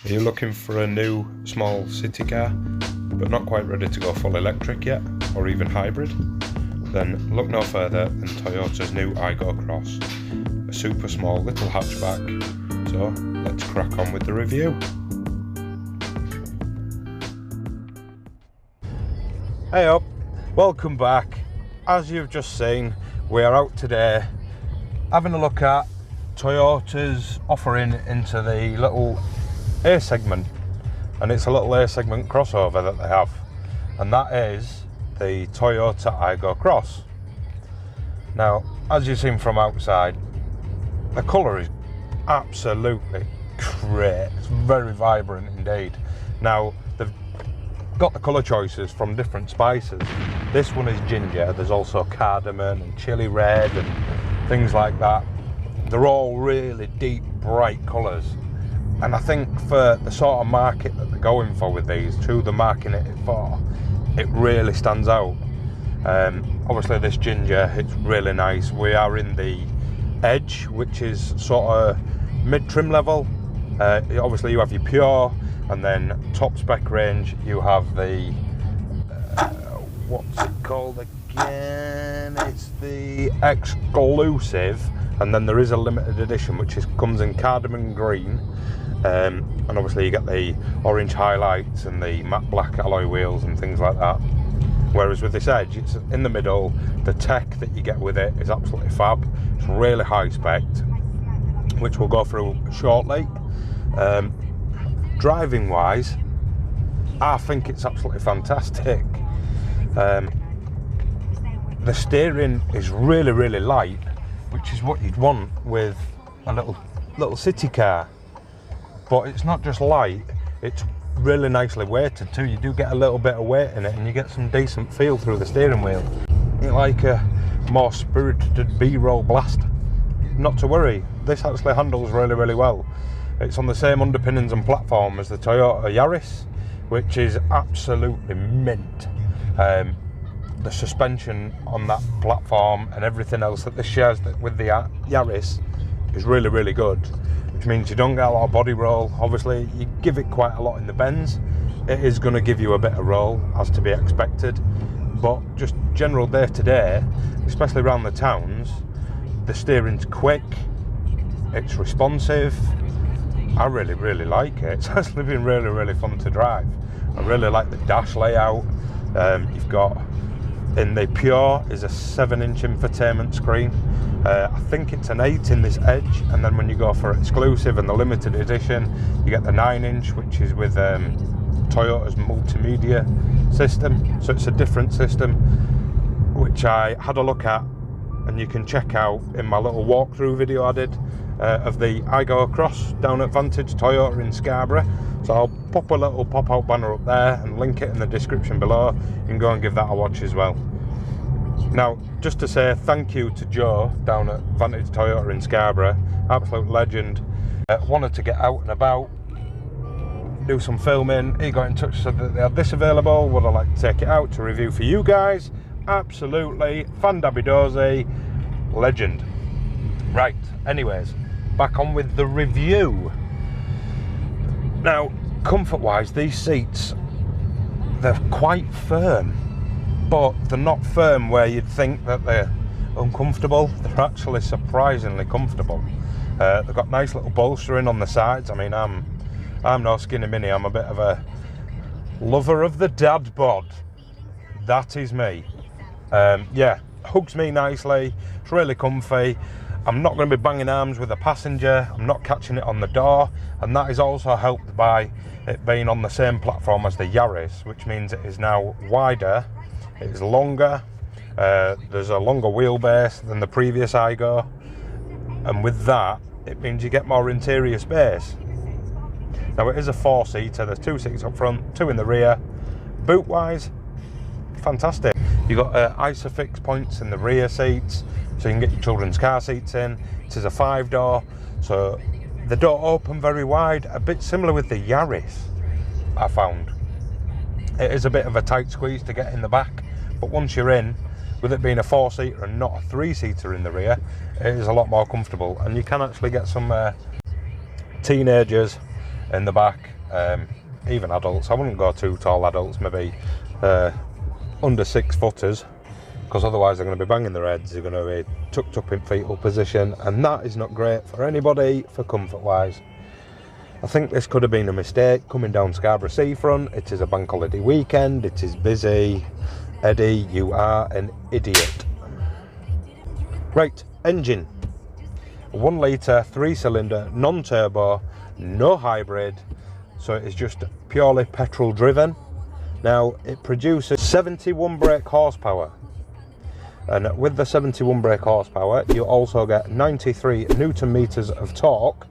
Are you looking for a new small city car but not quite ready to go full electric yet, or even hybrid? Then look no further than Toyota's new Aygo Cross, a super small little hatchback. So let's crack on with the review. Hey up, welcome back. As you've just seen, we are out today having a look at Toyota's offering into the little A segment, and it's a little A segment crossover that they have, and that is the Toyota Aygo Cross. Now, as you've seen from outside, the colour is absolutely great. It's very vibrant indeed. Now, they've got the colour choices from different spices. This one is ginger. There's also cardamom and chili red and things like that. They're all really deep, bright colours. And I think for the sort of market that they're going for with these, who they're marketing it for, it really stands out. Obviously this ginger, it's really nice. We are in the Edge, which is sort of mid-trim level. Obviously you have your Pure, and then top spec range you have the, what's it called again? It's the Exclusive, and then there is a limited edition which comes in cardamom green. And obviously you get the orange highlights and the matte black alloy wheels and things like that. Whereas with this Edge, it's in the middle. The tech that you get with it is absolutely fab. It's really high spec, which we'll go through shortly. Driving wise, I think it's absolutely fantastic. The steering is really, really light, which is what you'd want with a little city car. But it's not just light, it's really nicely weighted too. You do get a little bit of weight in it, and you get some decent feel through the steering wheel. It's like a more spirited B-roll blast. Not to worry, this actually handles really, really well. It's on the same underpinnings and platform as the Toyota Yaris, which is absolutely mint. The suspension on that platform and everything else that this shares with the Yaris is really, really good, which means you don't get a lot of body roll. Obviously you give it quite a lot in the bends, it is going to give you a bit of roll, as to be expected, but just general day to day, especially around the towns, the steering's quick, it's responsive. I really, really like it. It's actually been really, really fun to drive. I really like the dash layout. You've got, in the Pure is a 7-inch infotainment screen. I think it's an 8 in this Edge, and then when you go for Exclusive and the limited edition, you get the 9-inch, which is with Toyota's multimedia system. So it's a different system, which I had a look at, and you can check out in my little walkthrough video I did of the Aygo Cross down at Vantage Toyota in Scarborough. So I'll pop a little pop-out banner up there and link it in the description below. You can go and give that a watch as well. Now, just to say thank you to Joe down at Vantage Toyota in Scarborough, absolute legend. Wanted to get out and about, do some filming. He got in touch, said that they had this available. Would I like to take it out to review for you guys? Absolutely, fan-dabby-dozy, legend. Right, anyways, back on with the review. Now, comfort-wise, these seats, they're quite firm, but they're not firm where you'd think that they're uncomfortable. They're actually surprisingly comfortable. They've got nice little bolstering on the sides. I mean, I'm no skinny mini. I'm a bit of a lover of the dad bod. That is me. Yeah, hugs me nicely. It's really comfy. I'm not going to be banging arms with a passenger. I'm not catching it on the door, and that is also helped by it being on the same platform as the Yaris, which means it is now wider, it is longer, there's a longer wheelbase than the previous Aygo, and with that it means you get more interior space. Now it is a 4-seater, there's 2 seats up front, 2 in the rear. Boot wise, fantastic. You've got ISOFIX points in the rear seats, so you can get your children's car seats in. It is a 5-door, so the door open very wide, a bit similar with the Yaris, I found. It is a bit of a tight squeeze to get in the back, but once you're in, with it being a 4-seater and not a 3-seater in the rear, it is a lot more comfortable, and you can actually get some teenagers in the back. Even adults, I wouldn't go too tall adults, maybe under 6 footers, because otherwise they're going to be banging their heads, they're going to be tucked up in fetal position, and that is not great for anybody for comfort wise. I think this could have been a mistake coming down Scarborough Seafront. It is a bank holiday weekend, it is busy. Eddie, you are an idiot. Right, engine. 1 litre, 3-cylinder, non-turbo, no hybrid, so it is just purely petrol driven. Now, it produces 71 brake horsepower, and with the 71 brake horsepower you also get 93 newton meters of torque.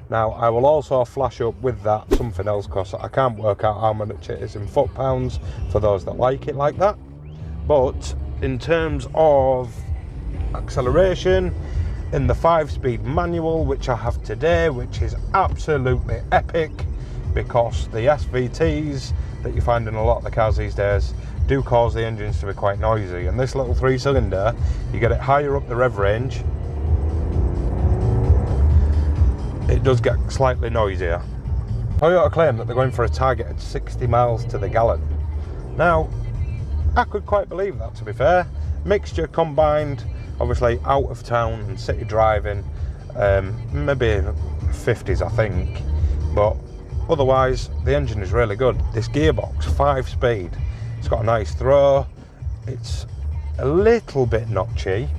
Now, I will also flash up with that something else, because I can't work out how much it is in foot-pounds for those that like it like that. But in terms of acceleration, in the 5-speed manual, which I have today, which is absolutely epic, because the SVTs that you find in a lot of the cars these days do cause the engines to be quite noisy, and this little 3-cylinder, you get it higher up the rev range, it does get slightly noisier. Toyota claim that they're going for a targeted 60 miles to the gallon. Now, I could quite believe that, to be fair. Mixture combined, obviously out of town and city driving, maybe 50s I think, but otherwise the engine is really good. This gearbox, 5-speed, it's got a nice throw, it's a little bit notchy,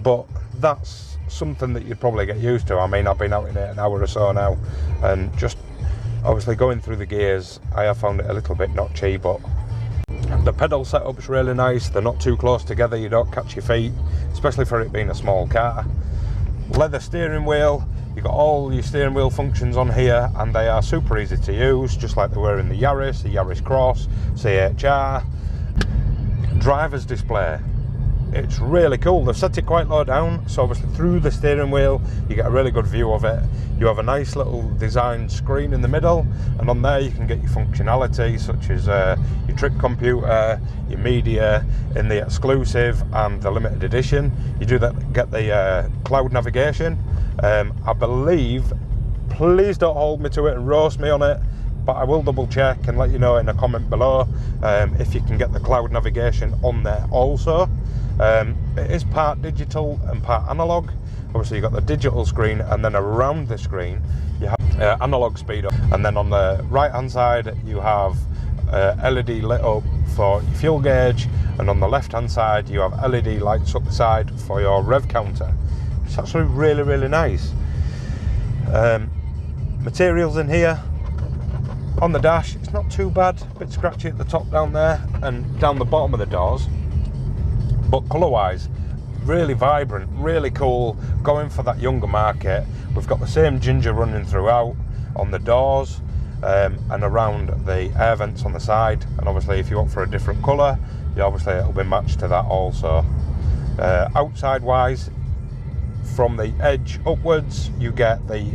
but that's something that you'd probably get used to. I mean, I've been out in it an hour or so now, and just obviously going through the gears, I have found it a little bit notchy, but the pedal setup's really nice. They're not too close together, you don't catch your feet, especially for it being a small car. Leather steering wheel, you've got all your steering wheel functions on here, and they are super easy to use, just like they were in the Yaris Cross, CHR. Driver's display, it's really cool. They've set it quite low down, so obviously through the steering wheel you get a really good view of it. You have a nice little designed screen in the middle, and on there you can get your functionality, such as your trip computer, your media in the exclusive and the limited edition. You do that, get the cloud navigation. I believe, please don't hold me to it and roast me on it, but I will double check and let you know in a comment below if you can get the cloud navigation on there also. It is part digital and part analog. Obviously you've got the digital screen, and then around the screen you have analog speed up, and then on the right hand side you have LED lit up for your fuel gauge, and on the left hand side you have LED lights up the side for your rev counter. It's actually really, really nice. Materials in here. On the dash, it's not too bad, a bit scratchy at the top down there and down the bottom of the doors, but colour wise really vibrant, really cool, going for that younger market. We've got the same ginger running throughout on the doors and around the air vents on the side, and obviously if you want for a different colour, obviously it'll be matched to that also. Outside wise, from the edge upwards you get the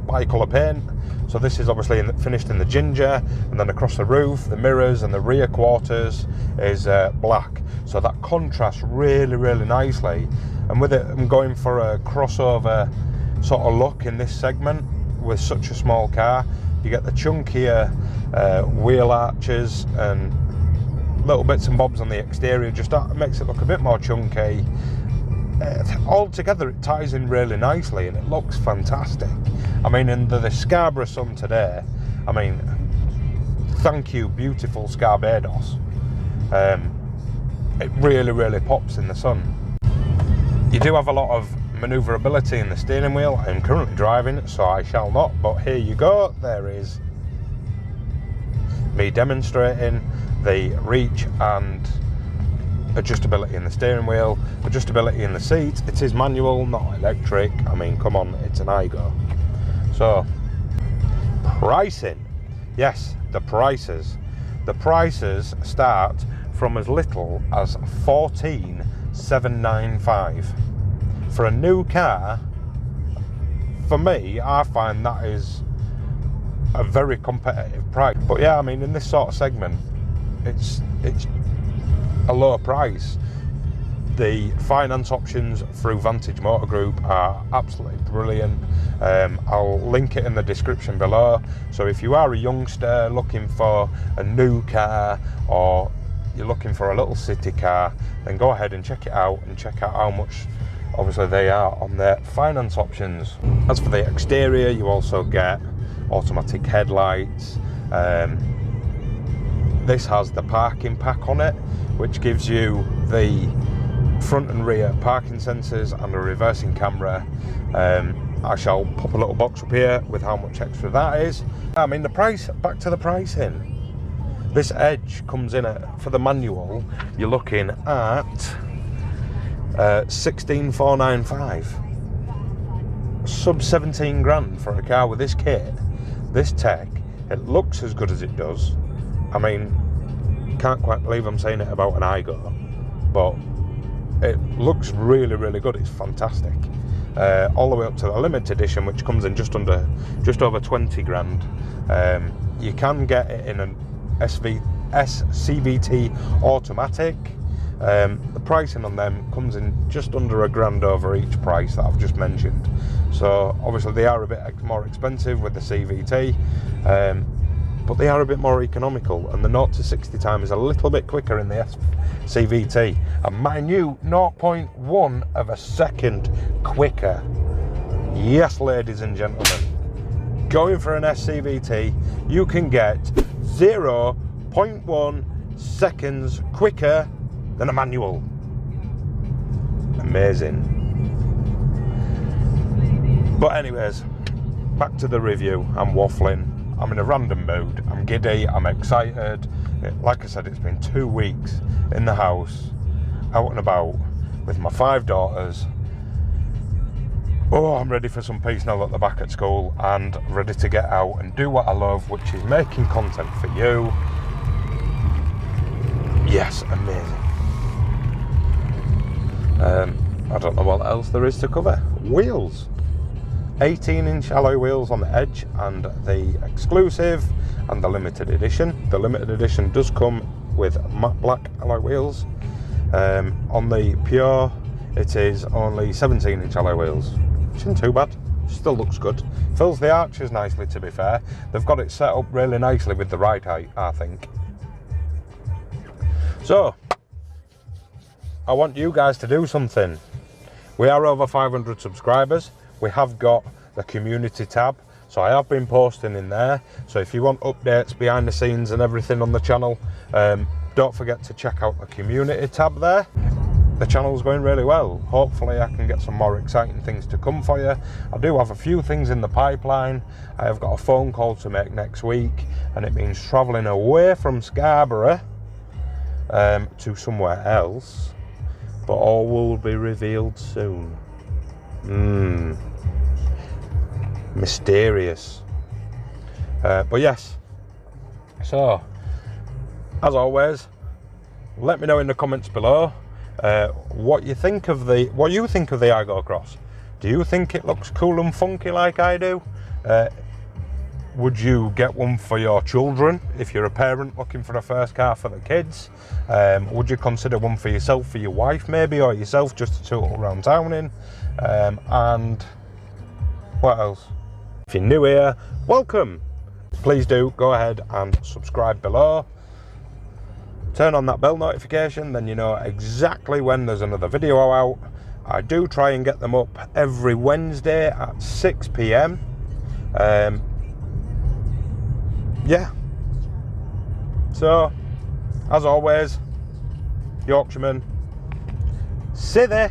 bicolour paint. So this is obviously finished in the ginger, and then across the roof, the mirrors and the rear quarters is black. So that contrasts really, really nicely. And with it, I'm going for a crossover sort of look in this segment with such a small car. You get the chunkier wheel arches and little bits and bobs on the exterior, just makes it look a bit more chunky. Altogether it ties in really nicely and it looks fantastic. I mean, in the Scarborough sun today, I mean, thank you beautiful Scarbados. It really, really pops in the sun. You do have a lot of manoeuvrability in the steering wheel. I'm currently driving it, so I shall not, but here you go. There is me demonstrating the reach and adjustability in the steering wheel, adjustability in the seat. It is manual, not electric. I mean, come on, it's an Aygo. So, pricing. Yes, the prices. The prices start from as little as $14,795 for a new car. For me, I find that is a very competitive price. But yeah, I mean, in this sort of segment, it's a low price. The finance options through Vantage Motor Group are absolutely brilliant. I'll link it in the description below. So if you are a youngster looking for a new car, or you're looking for a little city car, then go ahead and check it out, and check out how much obviously they are on their finance options. As for the exterior, you also get automatic headlights. This has the parking pack on it, which gives you the front and rear parking sensors and a reversing camera. I shall pop a little box up here with how much extra that is. I mean, the price, back to the pricing. This Edge comes in at, for the manual, you're looking at 16,495. Sub 17 grand for a car with this kit, this tech. It looks as good as it does. I mean, can't quite believe I'm saying it about an Aygo, but it looks really, really good. It's fantastic. All the way up to the limited edition, which comes in just over 20 grand. You can get it in an SCVT automatic. The pricing on them comes in just under £1,000 over each price that I've just mentioned. So obviously they are a bit more expensive with the CVT, but they are a bit more economical, and the 0 to 60 time is a little bit quicker in the CVT, and mind you, 0.1 of a second quicker. Yes, ladies and gentlemen, going for an SCVT, you can get 0.1 seconds quicker than a manual. Amazing. But anyways, back to the review. I'm waffling. I'm in a random mood. I'm giddy. I'm excited. Like I said, it's been 2 weeks in the house, out and about with my 5 daughters. Oh, I'm ready for some peace now that they're back at school, and ready to get out and do what I love, which is making content for you. Yes, amazing. I don't know what else there is to cover. Wheels. 18-inch alloy wheels on the Edge, and the exclusive and the limited edition. The limited edition does come with matte black alloy wheels. On the Pure, it is only 17-inch alloy wheels, which isn't too bad. Still looks good. Fills the arches nicely, to be fair. They've got it set up really nicely with the ride height, I think. So, I want you guys to do something. We are over 500 subscribers. We have got the community tab, so I have been posting in there. So if you want updates behind the scenes and everything on the channel, don't forget to check out the community tab there. The channel's going really well. Hopefully I can get some more exciting things to come for you. I do have a few things in the pipeline. I have got a phone call to make next week, and it means travelling away from Scarborough to somewhere else, but all will be revealed soon. Mysterious. But yes, so as always, let me know in the comments below what you think of the Aygo Cross. Do you think it looks cool and funky like I do? Would you get one for your children if you're a parent looking for a first car for the kids? Would you consider one for yourself, for your wife maybe, or yourself just to tool around town in? And what else? If you're new here, welcome. Please do go ahead and subscribe below. Turn on that bell notification, then you know exactly when there's another video out. I do try and get them up every Wednesday at 6 PM. Yeah. So, as always, Yorkshireman, see there.